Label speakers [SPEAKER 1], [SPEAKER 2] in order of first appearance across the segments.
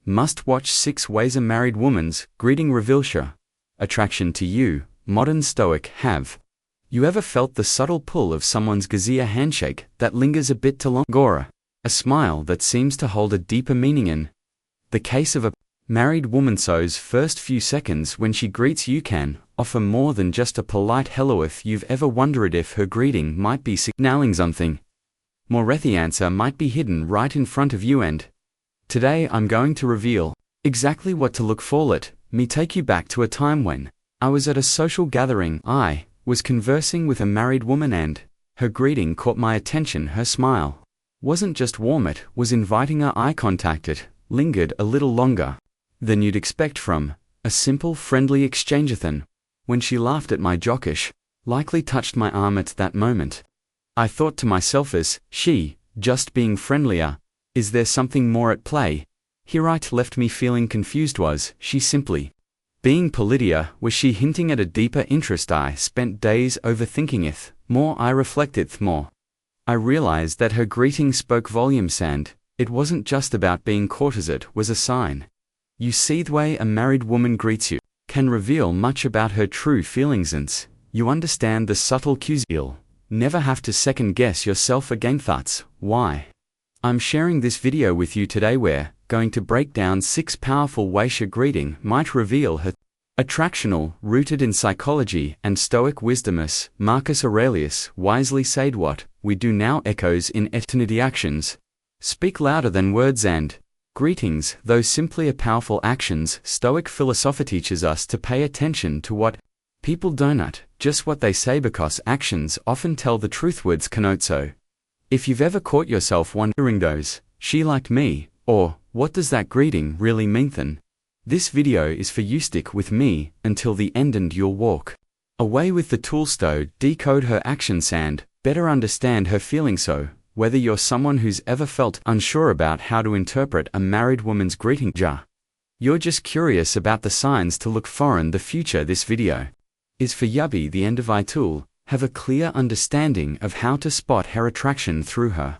[SPEAKER 1] Must watch 6 Ways a Married Woman's Greeting Reveals Her Attraction to You. Modern Stoic. Have you ever felt the subtle pull of someone's gaze handshake that lingers a bit too long? Or a smile that seems to hold a deeper meaning in the case of a married woman? So's first few seconds when she greets you can offer more than just a polite hello. If you've ever wondered if her greeting might be signaling something more, the answer might be hidden right in front of you, and today I'm going to reveal exactly what to look for. Let me take you back to a time when I was at a social gathering. I was conversing with a married woman and her greeting caught my attention. Her smile wasn't just warm, it was inviting. Her eye contact, it lingered a little longer than you'd expect from a simple friendly exchange. Then, when she laughed at my jockish, likely touched my arm at that moment, I thought to myself, is she just being friendlier? Is there something more at play here? It left me feeling confused. Was she simply being polite? Was she hinting at a deeper interest? I spent days overthinking it. More I reflected, more I realized that her greeting spoke volumes, and it wasn't just about being courteous, it was a sign. You see, the way a married woman greets you can reveal much about her true feelings, and you understand the subtle cues. You'll never have to second guess yourself again. That's why I'm sharing this video with you today. We're going to break down 6 powerful ways a greeting might reveal her attractional, rooted in psychology and Stoic wisdom. As Marcus Aurelius wisely said, what we do now echoes in eternity. Actions speak louder than words, and greetings, though simply are powerful actions. Stoic philosophy teaches us to pay attention to what people do, not just what they say, because actions often tell the truth words cannot. So, if you've ever caught yourself wondering, does she like me? Or, what does that greeting really mean? Then this video is for you. Stick with me until the end and you'll walk away with the tools to decode her actions and better understand her feelings. So, whether you're someone who's ever felt unsure about how to interpret a married woman's greeting, you're just curious about the signs to look for in the future, this video is for you. The end of I tool have a clear understanding of how to spot her attraction through her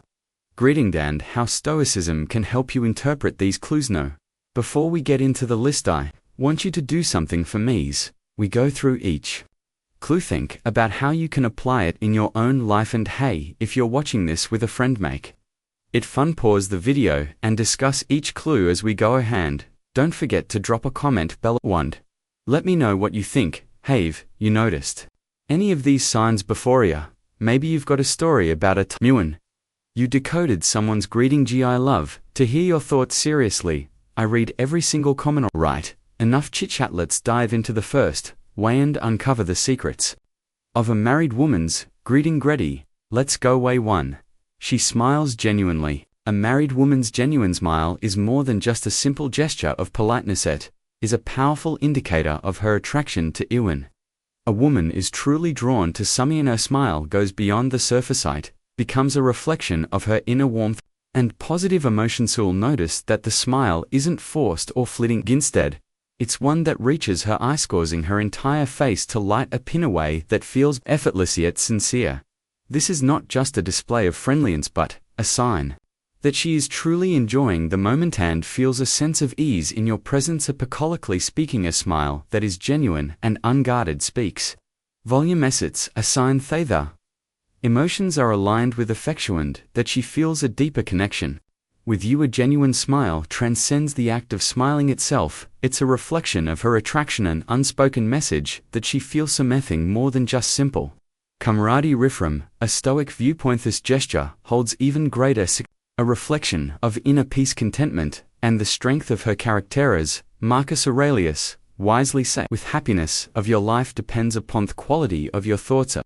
[SPEAKER 1] greeting and how Stoicism can help you interpret these clues. No, before we get into the list, I want you to do something for me. As we go through each clue, think about how you can apply it in your own life. And hey, if you're watching this with a friend, make it fun. Pause the video and discuss each clue as we go. And don't forget to drop a comment below and let me know what you think. Have you noticed any of these signs before you? Maybe you've got a story about a time you decoded someone's greeting. I love to hear your thoughts. Seriously, I read every single comment. Right, enough chit-chat. Let's dive into the first way and uncover the secrets of a married woman's greeting. Ready? Let's go. Way 1. She smiles genuinely. A married woman's genuine smile is more than just a simple gesture of politeness. It is a powerful indicator of her attraction to you. A woman is truly drawn to someone, and her smile goes beyond the surface. It becomes a reflection of her inner warmth and positive emotions. You'll notice that the smile isn't forced or fleeting. Instead, it's one that reaches her eyes, causing her entire face to light up in a way that feels effortless yet sincere. This is not just a display of friendliness, but a sign that she is truly enjoying the moment and feels a sense of ease in your presence. Apocalyptically speaking, a smile that is genuine and unguarded speaks volume. It's a sign that the emotions are aligned with affection and that she feels a deeper connection with you. A genuine smile transcends the act of smiling itself. It's a reflection of her attraction, an unspoken message that she feels something more than just simple camaraderie. From a Stoic viewpoint, this gesture holds even greater a reflection of inner peace, contentment, and the strength of her character. As Marcus Aurelius wisely said, with happiness of your life depends upon the quality of your thoughts. A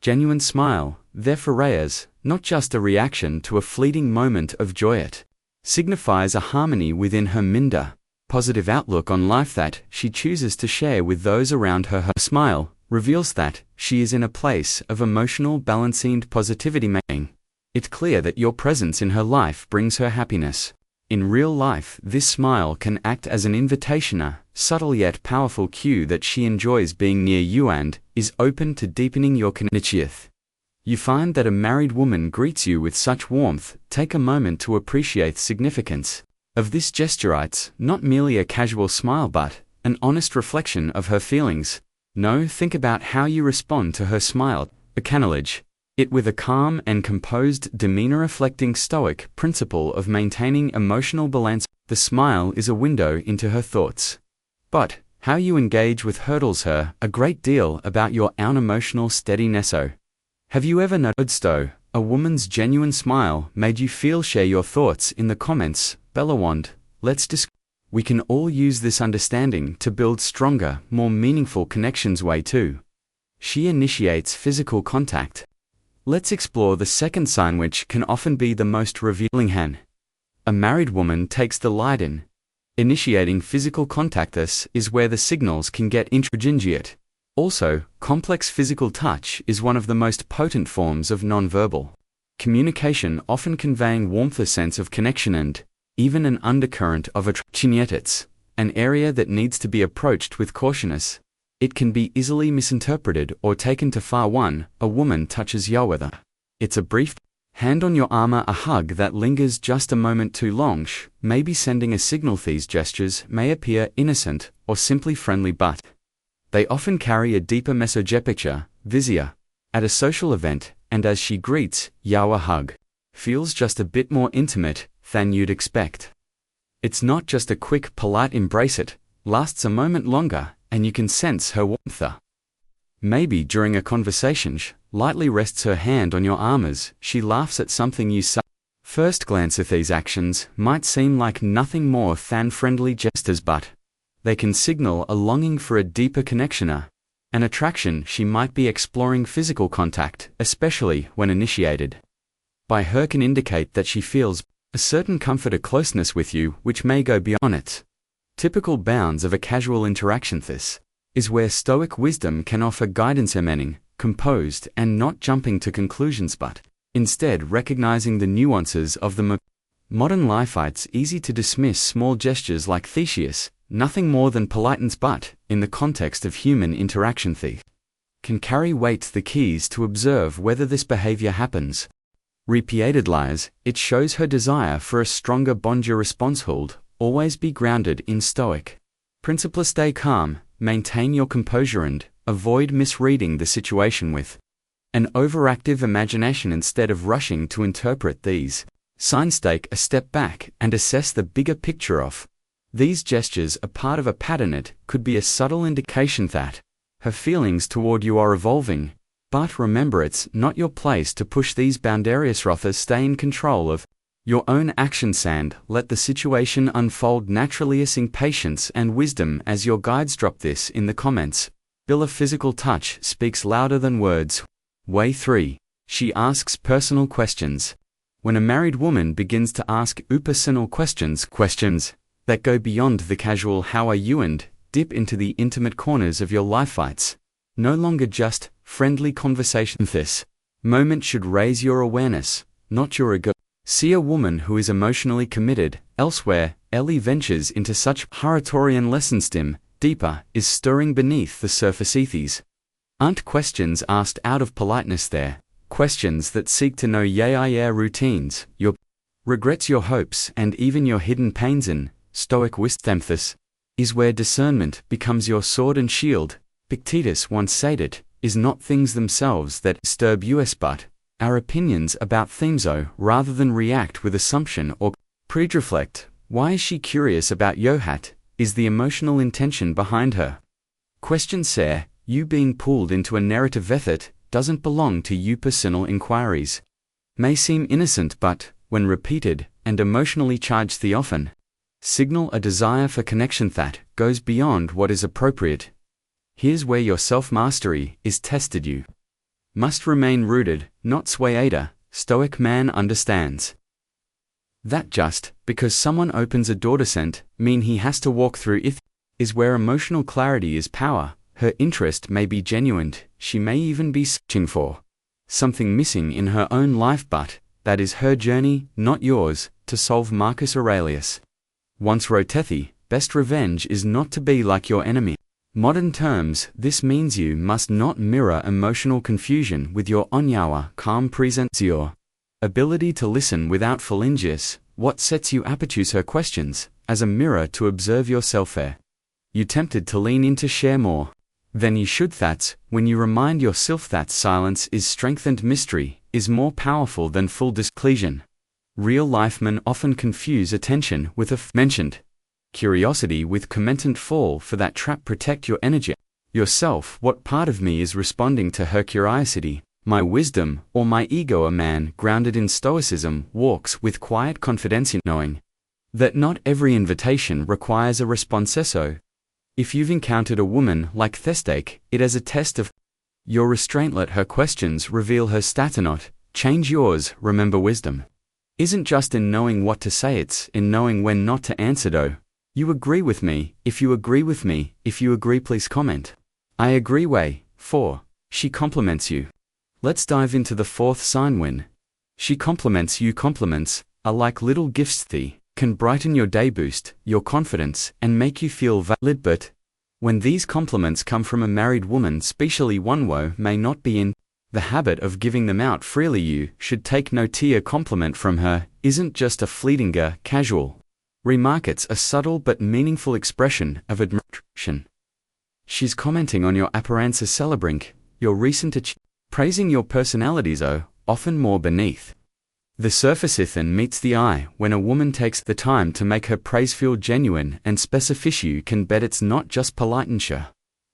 [SPEAKER 1] genuine smile, therefore, is not just a reaction to a fleeting moment of joy. It signifies a harmony within her mind, positive outlook on life that she chooses to share with those around her. Her smile reveals that she is in a place of emotional balance and positivity, making it clear that your presence in her life brings her happiness. In real life, this smile can act as an invitation, a subtle yet powerful cue that she enjoys being near you and is open to deepening your connection. You find that a married woman greets you with such warmth, take a moment to appreciate the significance of this gesture, not merely a casual smile but an honest reflection of her feelings. No, think about how you respond to her smile. Acknowledge it with a calm and composed demeanor reflecting Stoic principle of maintaining emotional balance. The smile is a window into her thoughts. But how you engage with hurdles her a great deal about your own emotional steadiness. Oh, have you ever noticed a woman's genuine smile made you feel? Share your thoughts in the comments below. Let's discuss. We can all use this understanding to build stronger, more meaningful connections. Way 2. She initiates physical contact. Let's explore the second sign, which can often be the most revealing. A married woman takes delight in initiating physical contact. This is where the signals can get intricate. Also, complex physical touch is one of the most potent forms of nonverbal communication, often conveying warmth, a sense of connection, and even an undercurrent of attraction. Yet it's an area that needs to be approached with caution. It can be easily misinterpreted or taken too far. A woman touches you whether it's a brief hand on your arm, a hug that lingers just a moment too long, maybe sending a signal. These gestures may appear innocent or simply friendly, but they often carry a deeper message. Picture Vizia at a social event, and as she greets you, a hug feels just a bit more intimate than you'd expect. It's not just a quick, polite embrace, it lasts a moment longer, and you can sense her warmth. Maybe during a conversation, lightly rests her hand on your arm as she laughs at something you say. First glance, these actions might seem like nothing more than friendly gestures, but they can signal a longing for a deeper connection, an attraction. She might be exploring physical contact, especially when initiated by her, can indicate that she feels a certain comfort or closeness with you, which may go beyond its typical bounds of a casual interaction. This is where Stoic wisdom can offer guidance, remaining composed and not jumping to conclusions, but instead recognizing the nuances of the modern life. It's easy to dismiss small gestures like Theseus, nothing more than politeness, but in the context of human interaction, they can carry weight. The keys to observe whether this behavior happens repeated lies. It shows her desire for a stronger bond. Your response hold always be grounded in Stoic principles. Stay calm, maintain your composure, and avoid misreading the situation with an overactive imagination. Instead of rushing to interpret these signs, take a step back and assess the bigger picture of these gestures. A part of a pattern, it could be a subtle indication that her feelings toward you are evolving. But remember, it's not your place to push these boundaries. Rather, stay in control of your own actions and let the situation unfold naturally. Using patience and wisdom as your guides. Drop this in the comments. Bill, a physical touch speaks louder than words. Way 3. She asks personal questions. When a married woman begins to ask personal questions that go beyond the casual "how are you" and dip into the intimate corners of your life, it's no longer just friendly conversation. This moment should raise your awareness, not your ego. See a woman who is emotionally committed. Elsewhere, Ellie ventures into such Haratorian lessons. Deeper is stirring beneath the surface. These aren't questions asked out of politeness. They're questions that seek to know your routines, your regrets, your hopes, and even your hidden pains. In Stoic wisdom, this is where discernment becomes your sword and shield. Epictetus once said, it is not things themselves that disturb us, but our opinions about themes. Rather than react with assumption or pre-reflect, why is she curious about Yohat? Is the emotional intention behind her question. Sir, you being pulled into a narrative effort doesn't belong to you. Personal inquiries may seem innocent, but when repeated and emotionally charged, they often signal a desire for connection that goes beyond what is appropriate. Here's where your self-mastery is tested. You must remain rooted, not swayed. Stoic man understands that just because someone opens a door doesn't mean he has to walk through it. Is where emotional clarity is power. Her interest may be genuine, she may even be searching for something missing in her own life, but that is her journey, not yours, to solve. Marcus Aurelius once wrote, best revenge is not to be like your enemy. Modern terms, this means you must not mirror emotional confusion with your onyawa. Calm presents your ability to listen without phalanges, What sets you up to choose her questions as a mirror to observe yourself there? You tempted to lean in to share more than you should. That's when you remind yourself that silence is strength and mystery is more powerful than full disclosure. Real life men often confuse attention with mentioned curiosity with commitment. Fall for that trap. Protect your energy. Yourself. What part of me is responding to her curiosity? My wisdom or my ego? A man grounded in Stoicism walks with quiet confidence in knowing that not every invitation requires a response. So, if you've encountered a woman like Stoic, it as a test of your restraint. Let her questions reveal her stat or not change yours. Remember, wisdom isn't just in knowing what to say, it's in knowing when not to answer. Do you agree with me? If you agree with me, if you agree, please comment. I agree. Way 4. She compliments you. Let's dive into the fourth sign. When she compliments you, compliments are like little gifts. They can brighten your day, boost your confidence, and make you feel valid. But when these compliments come from a married woman, especially one who may not be in the habit of giving them out freely, you should take note. A compliment from her isn't just a fleeting, casual remark, it's a subtle but meaningful expression of admiration. She's commenting on your appearance, celebrating your recent achievements, praising your personalities, often more beneath the surface and meets the eye. When a woman takes the time to make her praise feel genuine and specific, you can bet it's not just polite and sure.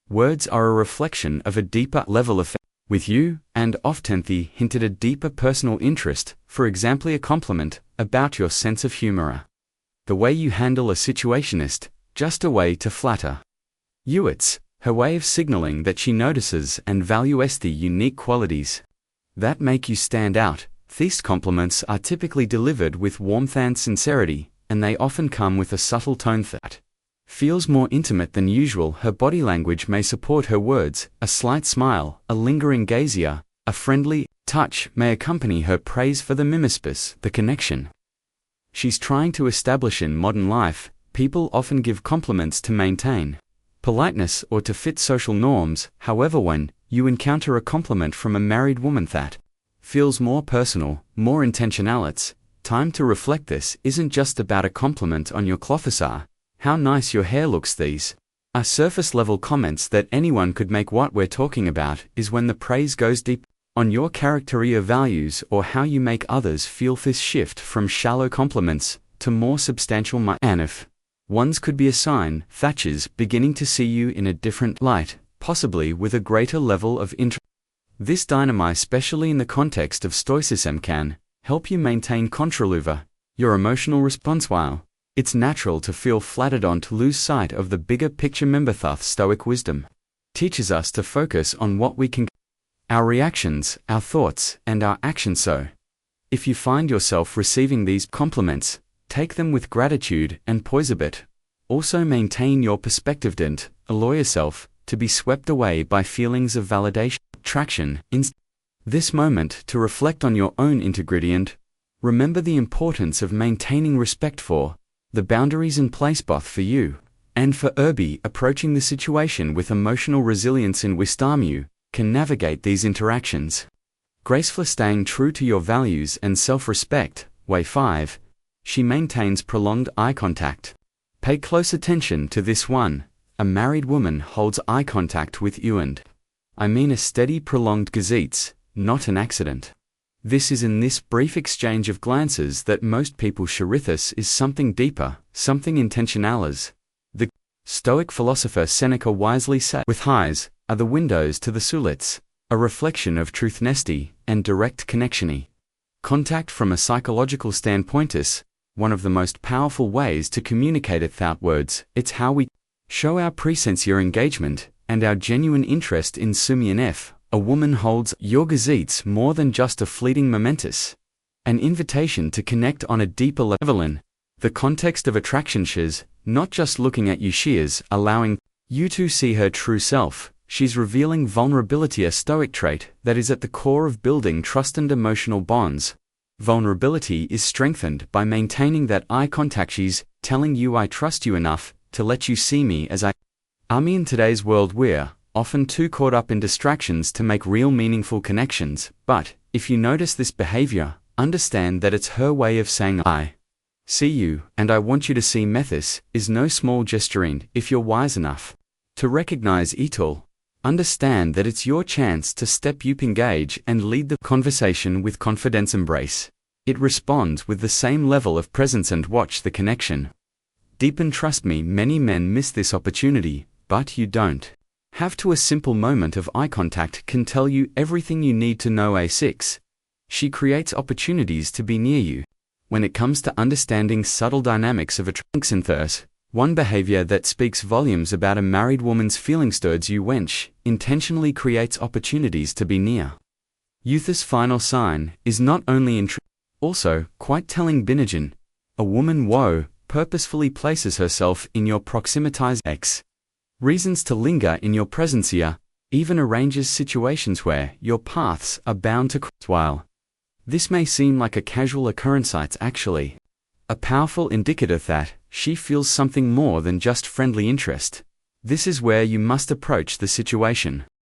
[SPEAKER 1] Words are a reflection of a deeper level of with you, and often they hint at a deeper personal interest. For example, a compliment about your sense of humor, the way you handle a situation is just a way to flatter you. It's her way of signaling that she notices and values the unique qualities that make you stand out. These compliments are typically delivered with warmth and sincerity, and they often come with a subtle tone that feels more intimate than usual. Her body language may support her words. A slight smile, a lingering gaze, a friendly touch may accompany her praise for the mimispis, the connection she's trying to establish in modern life. People often give compliments to maintain politeness or to fit social norms. However, when you encounter a compliment from a married woman that feels more personal, more intentional, it's time to reflect. This isn't just about a compliment on your clothes or how nice your hair looks. These are surface-level comments that anyone could make. What we're talking about is when the praise goes deep on your character, your values, or how you make others feel. This shift from shallow compliments to more substantial and if ones could be a sign Thatcher's beginning to see you in a different light, possibly with a greater level of interest. This dynamite, especially in the context of Stoicism, can help you maintain control over your emotional response. While it's natural to feel flattered on to lose sight of the bigger picture, remember that Stoic wisdom teaches us to focus on what we can, our reactions, our thoughts, and our actions. So, if you find yourself receiving these compliments, take them with gratitude and poise a bit. Also maintain your perspective. Don't allow yourself to be swept away by feelings of validation, attraction. In this moment, to reflect on your own integrity and remember the importance of maintaining respect for the boundaries in place, both for you and for Irby. Approaching the situation with emotional resilience and wisdom, you can navigate these interactions gracefully, staying true to your values and self-respect. Way 5. She maintains prolonged eye contact. Pay close attention to this one. A married woman holds eye contact with you, and I mean a steady, prolonged gaze, not an accident. This is in this brief exchange of glances that most people charithus is something deeper, something intentional. As the Stoic philosopher Seneca wisely said, with eyes are the windows to the soul. A reflection of truth, honesty, and direct connection. Contact from a psychological standpoint is one of the most powerful ways to communicate without words. It's how we show our presence, your engagement, and our genuine interest in Sumian. If a woman holds your gazettes more than just a fleeting momentous, an invitation to connect on a deeper level in the context of attraction. She's not just looking at you, she is allowing you to see her true self. She's revealing vulnerability, a Stoic trait that is at the core of building trust and emotional bonds. Vulnerability is strengthened by maintaining that eye contact. She's telling you, I trust you enough to let you see me as I am. In today's world, we're often too caught up in distractions to make real meaningful connections. But if you notice this behavior, understand that it's her way of saying, I See you, and I want you to see Methis, is no small gesturing if you're wise enough to recognize it all. Understand that it's your chance to step up, engage, and lead the conversation with confidence. Embrace it, responds with the same level of presence, and watch the connection deepen. Trust me, many men miss this opportunity, but you don't have to. A simple moment of eye contact can tell you everything you need to know. A6. She creates opportunities to be near you. When it comes to understanding subtle dynamics of attraction, one behavior that speaks volumes about a married woman's feelings towards you: wench intentionally creates opportunities to be near you. This final sign is not only also quite telling. Binajan, a woman purposefully places herself in your proximity. X reasons to linger in your presence here, even arranges situations where your paths are bound to cross. While this may seem like a casual occurrence, it's actually a powerful indicator that she feels something more than just friendly interest. This is where you must approach the situation